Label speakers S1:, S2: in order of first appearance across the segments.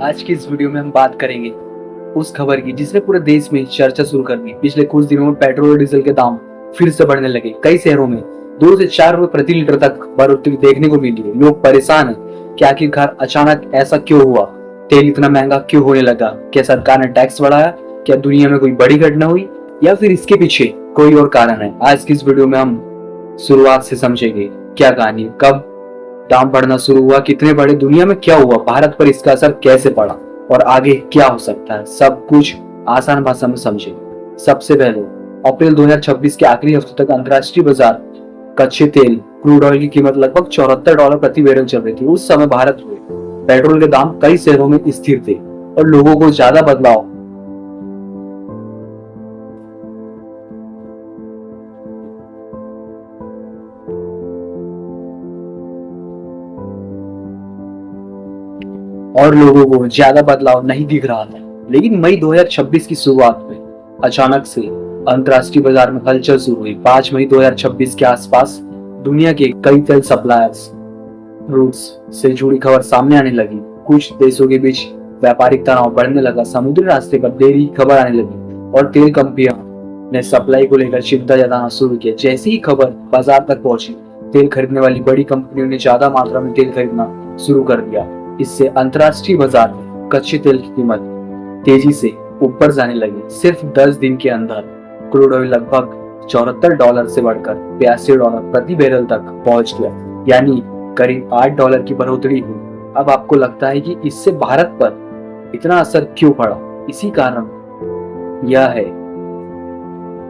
S1: आज की इस वीडियो में हम बात करेंगे उस खबर की जिसने पूरे देश में चर्चा शुरू कर दी। पिछले कुछ दिनों में पेट्रोल और डीजल के दाम फिर से बढ़ने लगे। कई शहरों में 2 से 4 रुपए प्रति लीटर तक बढ़ोतरी देखने को मिली है। लोग परेशान हैं कि आखिरकार अचानक ऐसा क्यों हुआ, तेल इतना महंगा क्यों होने लगा। क्या सरकार ने टैक्स बढ़ाया, क्या दुनिया में कोई बड़ी घटना हुई, या फिर इसके पीछे कोई और कारण है। आज की इस वीडियो में हम शुरुआत से समझेंगे क्या कहानी, कब दाम बढ़ना शुरू हुआ, कितने बढ़े, दुनिया में क्या हुआ, भारत पर इसका असर कैसे पड़ा और आगे क्या हो सकता है। सब कुछ आसान भाषा में समझे। सबसे पहले अप्रैल 2026 के आखिरी हफ्ते तक अंतर्राष्ट्रीय बाजार कच्चे तेल क्रूड ऑयल की कीमत लगभग $74 प्रति बैरल चल रही थी। उस समय भारत में पेट्रोल के दाम कई शहरों में स्थिर थे और लोगों को ज्यादा बदलाव नहीं दिख रहा था। लेकिन मई 2026 की शुरुआत में अचानक से अंतर्राष्ट्रीय बाजार में हलचल शुरू हुई। 5 मई 2026 के आसपास दुनिया के कई तेल सप्लायर्स रूट्स से जुड़ी खबर सामने आने लगी। कुछ देशों के बीच व्यापारिक तनाव बढ़ने लगा, समुद्री रास्ते पर देरी की खबर आने लगी और तेल कंपनियों ने सप्लाई को लेकर चिंता जताना शुरू किया। जैसे ही खबर बाजार तक पहुंची, तेल खरीदने वाली बड़ी कंपनियों ने ज्यादा मात्रा में तेल खरीदना शुरू कर दिया। इससे अंतर्राष्ट्रीय बाजार में कच्चे तेल की कीमत तेजी से ऊपर जाने लगी। सिर्फ 10 दिन के अंदर क्रूड ऑयल लगभग $74 से बढ़कर $82 प्रति बैरल तक पहुंच गया, यानी करीब $8 की बढ़ोतरी हुई। अब आपको लगता है कि इससे भारत पर इतना असर क्यों पड़ा? इसी कारण यह है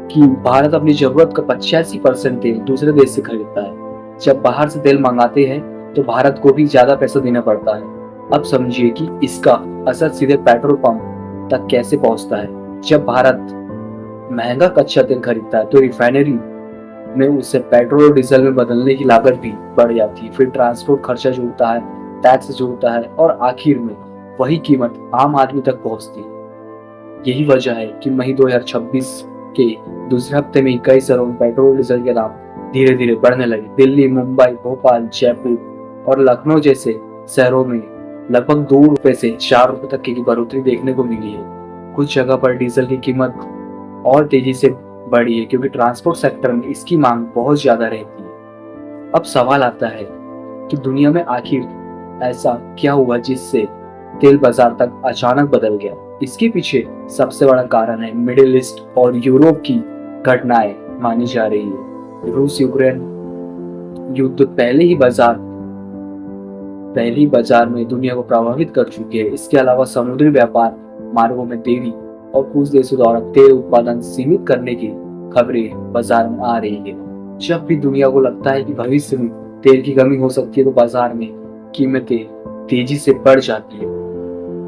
S1: कि भारत अपनी जरूरत का 85% तेल दूसरे देश से खरीदता है। जब बाहर से तेल मंगाते हैं तो भारत को भी ज्यादा पैसा देना पड़ता है। अब समझिए कि इसका असर सीधे पेट्रोल पंप तक कैसे पहुंचता है। जब भारत महंगा कच्चा तेल खरीदता है तो रिफाइनरी में उसे पेट्रोल और डीजल में बदलने की लागत भी बढ़ जाती है। फिर ट्रांसपोर्ट खर्चा जुड़ता है, टैक्स जुड़ता है और आखिर में वही कीमत आम आदमी तक पहुंचती है। यही वजह है कि मई 2026 के दूसरे हफ्ते में कई शहरों में पेट्रोल और डीजल के दाम धीरे धीरे बढ़ने लगे। दिल्ली, मुंबई, भोपाल, जयपुर और लखनऊ जैसे शहरों में लगभग ₹2 से ₹4 तक की बढ़ोतरी देखने को मिली है। कुछ जगह पर डीजल की कीमत और तेजी से बढ़ी है क्योंकि ट्रांसपोर्ट सेक्टर में इसकी मांग बहुत ज्यादा रहती है। अब सवाल आता है कि दुनिया में आखिर ऐसा क्या हुआ जिससे तेल बाजार तक अचानक बदल गया। इसके पीछे सबसे बड़ा कारण है मिडिल ईस्ट और यूरोप की घटनाएं मानी जा रही है। रूस यूक्रेन युद्ध पहले ही बाजार में दुनिया को प्रभावित कर चुकी है। इसके अलावा समुद्री व्यापार मार्गों में देरी और कुछ देशों द्वारा तेल उत्पादन सीमित करने की खबरें बाजार में आ रही है। जब भी दुनिया को लगता है कि भविष्य में तेल की कमी हो सकती है तो बाजार में कीमतें तेजी से बढ़ जाती है।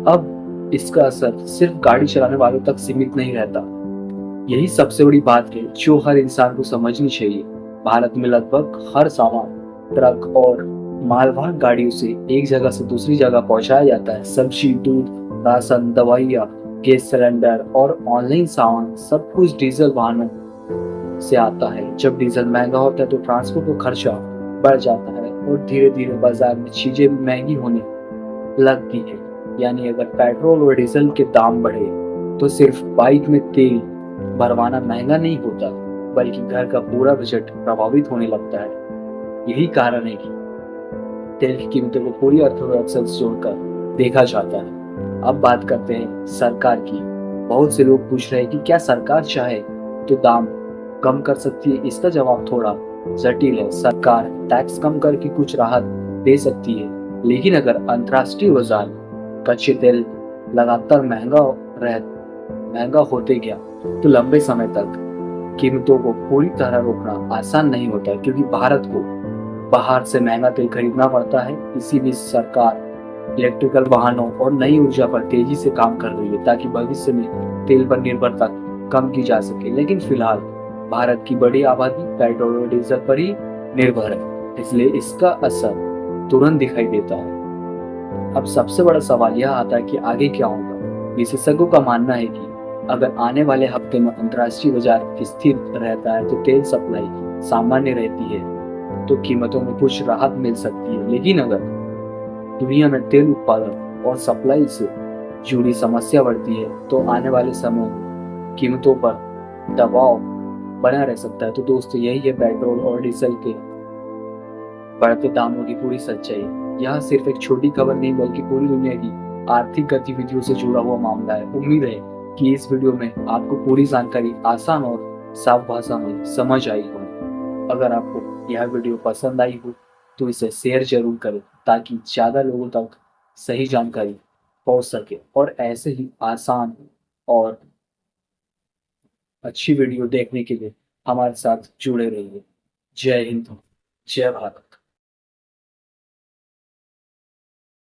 S1: अब इसका असर सिर्फ गाड़ी चलाने वालों तक सीमित नहीं रहता। यही सबसे बड़ी बात है जो हर इंसान को समझनी चाहिए। भारत में लगभग हर सामान ट्रक और मालवाहक गाड़ियों से एक जगह से दूसरी जगह पहुंचाया जाता है। सब्जी, दूध, राशन, दवाइयाँ, गैस सिलेंडर और ऑनलाइन सामान सब कुछ डीजल वाहनों से आता है। जब डीजल महंगा होता है तो ट्रांसपोर्ट का खर्चा बढ़ जाता है और धीरे धीरे बाजार में चीजें महंगी होने लगती है। यानी अगर पेट्रोल और डीजल के दाम बढ़े तो सिर्फ बाइक में तेल भरवाना महंगा नहीं होता, बल्कि घर का पूरा बजट प्रभावित होने लगता है। यही कारण है कि तेल की कीमतों को पूरी अर्थव्यवस्था से जोड़कर देखा जाता है। अब बात करते हैं सरकार की। बहुत से लोग पूछ रहे हैं कि क्या सरकार चाहे तो दाम कम कर सकती है? इसका जवाब थोड़ा जटिल है। सरकार टैक्स कम करके कुछ राहत दे सकती है, लेकिन अगर अंतर्राष्ट्रीय बाजार कच्चे तेल लगातार महंगा होते गया तो लंबे समय तक कीमतों को पूरी तरह रोकना आसान नहीं होता, क्योंकि भारत को बाहर से महंगा तेल खरीदना पड़ता है। इसी बीच सरकार इलेक्ट्रिकल वाहनों और नई ऊर्जा पर तेजी से काम कर रही है ताकि भविष्य में तेल पर निर्भरता कम की जा सके। लेकिन फिलहाल भारत की बड़ी आबादी पेट्रोल और डीजल पर ही निर्भर है, इसलिए इसका असर तुरंत दिखाई देता है। अब सबसे बड़ा सवाल यह आता है कि आगे क्या होगा। विशेषज्ञों का मानना है कि अगर आने वाले हफ्ते में अंतर्राष्ट्रीय बाजार स्थिर रहता है तो तेल सप्लाई सामान्य रहती है तो कीमतों में कुछ राहत मिल सकती है। लेकिन अगर दुनिया में तेल उत्पादन और सप्लाई से जुड़ी समस्या बढ़ती है तो आने वाले समय में कीमतों पर दबाव बना रह सकता है। तो दोस्तों यही है पेट्रोल और डीजल के बढ़ते दामों की पूरी सच्चाई। यह सिर्फ एक छोटी खबर नहीं बल्कि पूरी दुनिया की आर्थिक गतिविधियों से जुड़ा हुआ मामला है। उम्मीद है कि इस वीडियो में आपको पूरी जानकारी आसान और साफ भाषा में समझ आई हो। अगर आपको यह वीडियो पसंद आई हो तो इसे शेयर जरूर करें ताकि ज़्यादा लोगों तक सही जानकारी पहुंच सके और ऐसे ही आसान और अच्छी वीडियो देखने के लिए हमारे साथ जुड़े रहिए। जय हिंद, जय भारत।